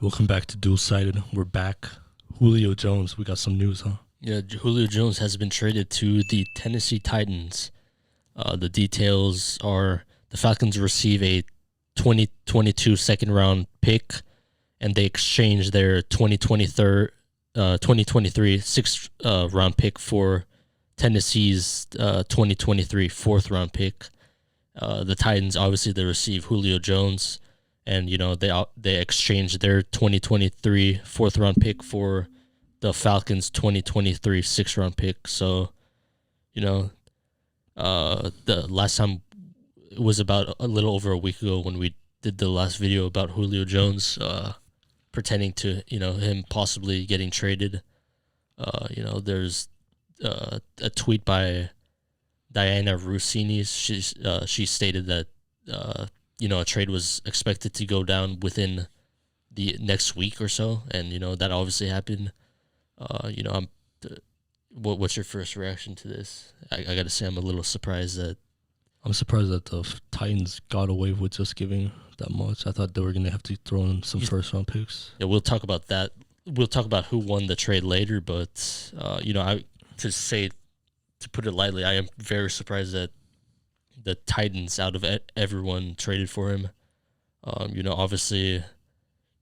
Welcome back to Dual-Sided. We're back. Julio Jones, we got some news, huh? Yeah, Julio Jones has been traded to the Tennessee Titans. The details are the Falcons receive a 2022 second round pick, and they exchange their 2023 sixth round pick for Tennessee's 2023 fourth round pick. The Titans, obviously, they receive Julio Jones, and they exchange their 2023 fourth round pick for the Falcons' 2023 sixth round pick. So, the last time it was about a little over a week ago when we did the last video about Julio Jones, pretending to him possibly getting traded. There's a tweet by Diana Rossini. She stated that a trade was expected to go down within the next week or so, and that obviously happened. What's your first reaction to this? I gotta say, I'm a little surprised that. I'm surprised that the Titans got away with just giving that much. I thought they were going to have to throw in some first-round picks. Yeah, we'll talk about that. We'll talk about who won the trade later, but to put it lightly, I am very surprised that the Titans, out of everyone, traded for him. Obviously,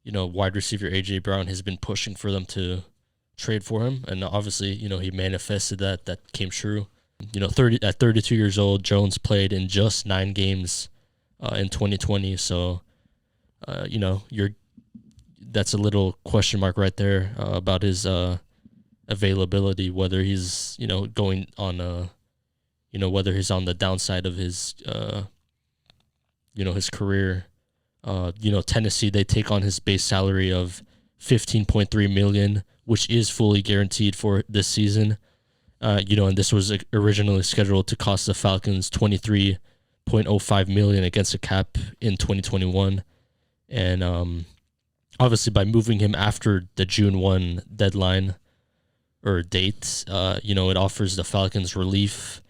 wide receiver A.J. Brown has been pushing for them to trade for him, and obviously, he manifested that came true. At 32 years old, Jones played in just 9 games in 2020, so that's a little question mark right there about his availability, whether he's going on whether he's on the downside of his his career. Tennessee, they take on his base salary of $15.3 million, which is fully guaranteed for this season. And this was originally scheduled to cost the Falcons $23.05 million against a cap in 2021. And obviously, by moving him after the June 1 deadline or date, it offers the Falcons relief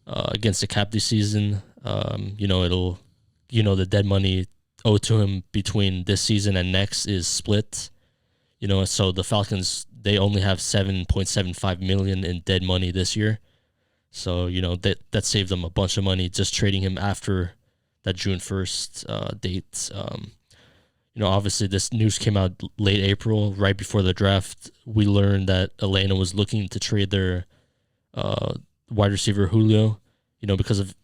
against the cap this season. It'll, the dead money owed to him between this season and next is split. So the Falcons, they only have $7.75 million in dead money this year. So, that saved them a bunch of money just trading him after that June 1st date. Obviously this news came out late April, right before the draft. We learned that Atlanta was looking to trade their wide receiver Julio, because of,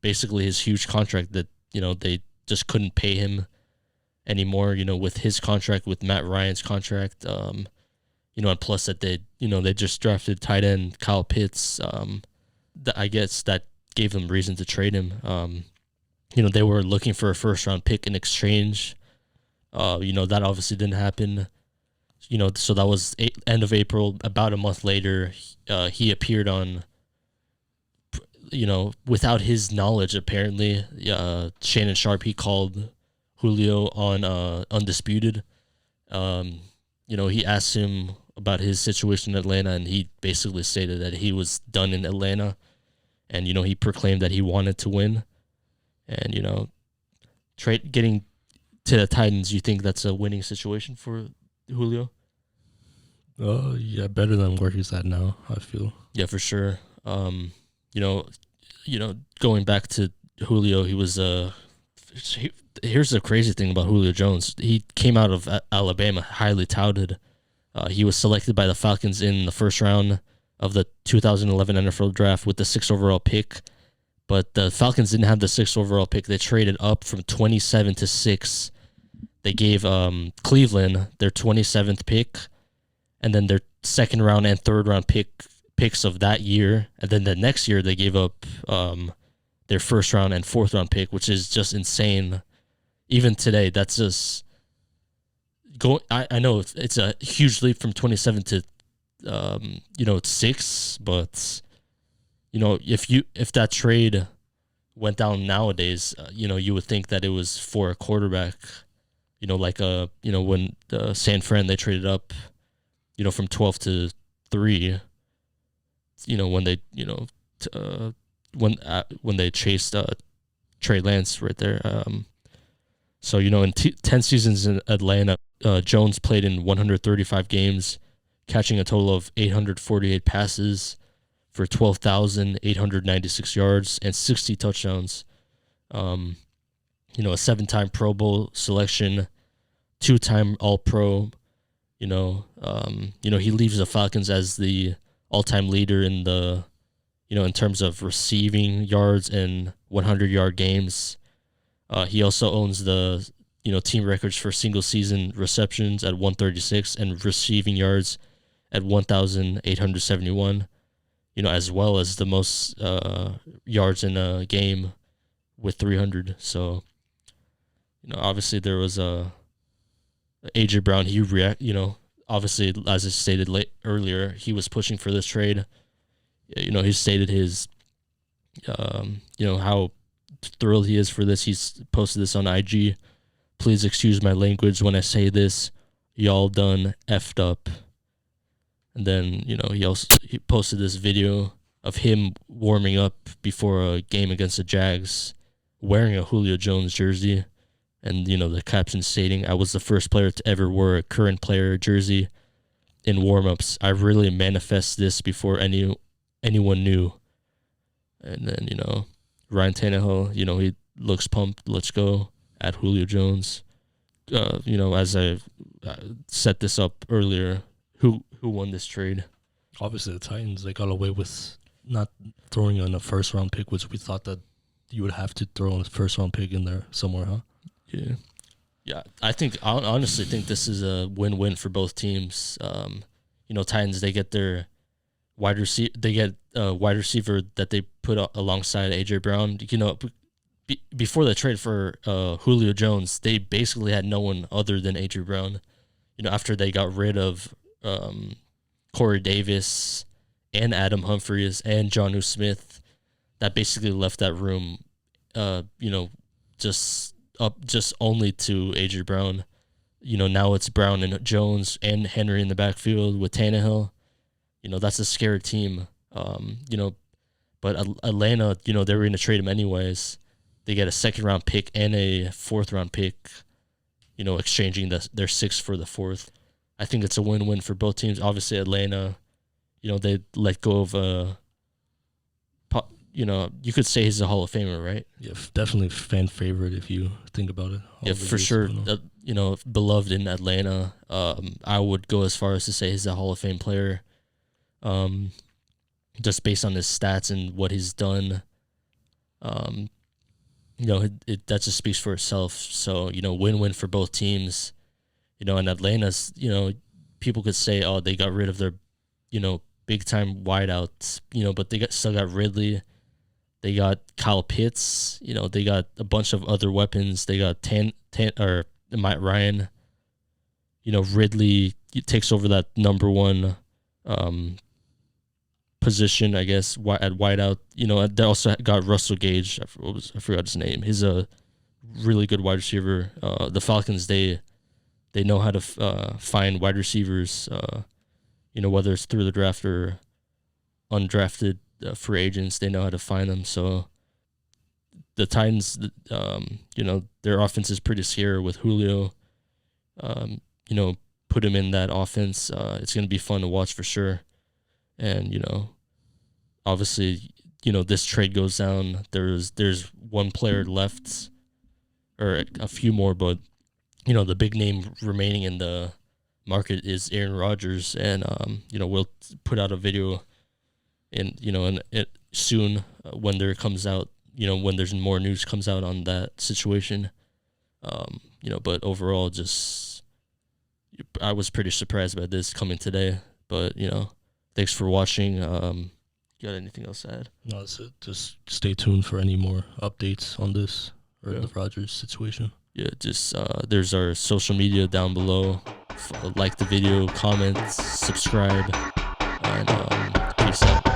basically his huge contract that, they just couldn't pay him anymore, with his contract, with Matt Ryan's contract, and plus that they just drafted tight end Kyle Pitts. I guess that gave them reason to trade him. They were looking for a first round pick in exchange. That obviously didn't happen. So that was end of April. About a month later, he appeared on, without his knowledge, apparently. Shannon Sharp, he called Julio on Undisputed. He asked him about his situation in Atlanta, and he basically stated that he was done in Atlanta, and he proclaimed that he wanted to win. And getting to the Titans, you think that's a winning situation for Julio? Yeah, better than where he's at now, I feel. Yeah, for sure. Going back to Julio, he was here's the crazy thing about Julio Jones. He came out of Alabama, highly touted. He was selected by the Falcons in the first round of the 2011 NFL draft with the 6th overall pick. But the Falcons didn't have the 6th overall pick. They traded up from 27 to 6. They gave Cleveland their 27th pick, and then their 2nd round and 3rd round picks of that year. And then the next year they gave up their 1st round and 4th round pick, which is just insane. Even today, that's just I know it's a huge leap from 27 to 6, but if that trade went down nowadays, you would think that it was for a quarterback, when San Fran, they traded up, from 12 to 3, when they, when they chased Trey Lance right there. So, in 10 seasons in Atlanta, Jones played in 135 games, catching a total of 848 passes for 12,896 yards and 60 touchdowns. A 7-time Pro Bowl selection, 2-time All-Pro. He leaves the Falcons as the all-time leader in the, in terms of receiving yards and 100-yard games. He also owns the, team records for single-season receptions at 136 and receiving yards at 1,871. As well as the most yards in a game with 300. So, obviously there was AJ Brown. Obviously, as I stated earlier, he was pushing for this trade. He stated his, how thrilled he is for this. He's posted this on IG. Please excuse my language when I say this. Y'all done effed up. And then, he posted this video of him warming up before a game against the Jags, wearing a Julio Jones jersey. And, the caption stating, "I was the first player to ever wear a current player jersey in warmups. I really manifest this before anyone knew." And then, Ryan Tannehill, he looks pumped. Let's go at Julio Jones. As I set this up earlier, who won this trade? Obviously, the Titans. They got away with not throwing in a first-round pick, which we thought that you would have to throw a first-round pick in there somewhere, huh? Yeah. I honestly think this is a win-win for both teams. Titans, they get their wide receiver. They get a wide receiver that they put alongside AJ Brown. Before the trade for Julio Jones, they basically had no one other than AJ Brown. After they got rid of Corey Davis and Adam Humphries and Jonnu Smith, that basically left that room, just only to AJ Brown. Now it's Brown and Jones and Henry in the backfield with Tannehill. That's a scary team. But Atlanta, they were going to trade him anyways. They get a 2nd-round pick and a 4th-round pick, exchanging their 6th for the 4th. I think it's a win-win for both teams. Obviously, Atlanta, they let go of you could say he's a Hall of Famer, right? Yeah, definitely fan favorite if you think about it. Yeah, for sure. Beloved in Atlanta. I would go as far as to say he's a Hall of Fame player. Just based on his stats and what he's done. That just speaks for itself. So, win-win for both teams. And Atlanta's, people could say, oh, they got rid of their, big-time wideouts, but they still got Ridley. They got Kyle Pitts. They got a bunch of other weapons. They got Matt Ryan. Ridley takes over that number one position, I guess, at wideout. They also got Russell Gage. I forgot his name. He's a really good wide receiver. The Falcons, they know how to find wide receivers, whether it's through the draft or undrafted free agents, they know how to find them. So the Titans, their offense is pretty scary with Julio. Put him in that offense. It's going to be fun to watch for sure. And, obviously, this trade goes down. There's one player left, or a few more, but, the big name remaining in the market is Aaron Rodgers. And, we'll put out a video soon when there comes out, when there's more news comes out on that situation. But overall, I was pretty surprised by this coming today. But, thanks for watching. You got anything else to add? No, that's it. Just stay tuned for any more updates on this or the Rodgers situation. Yeah, there's our social media down below. Like the video, comment, subscribe, and peace out.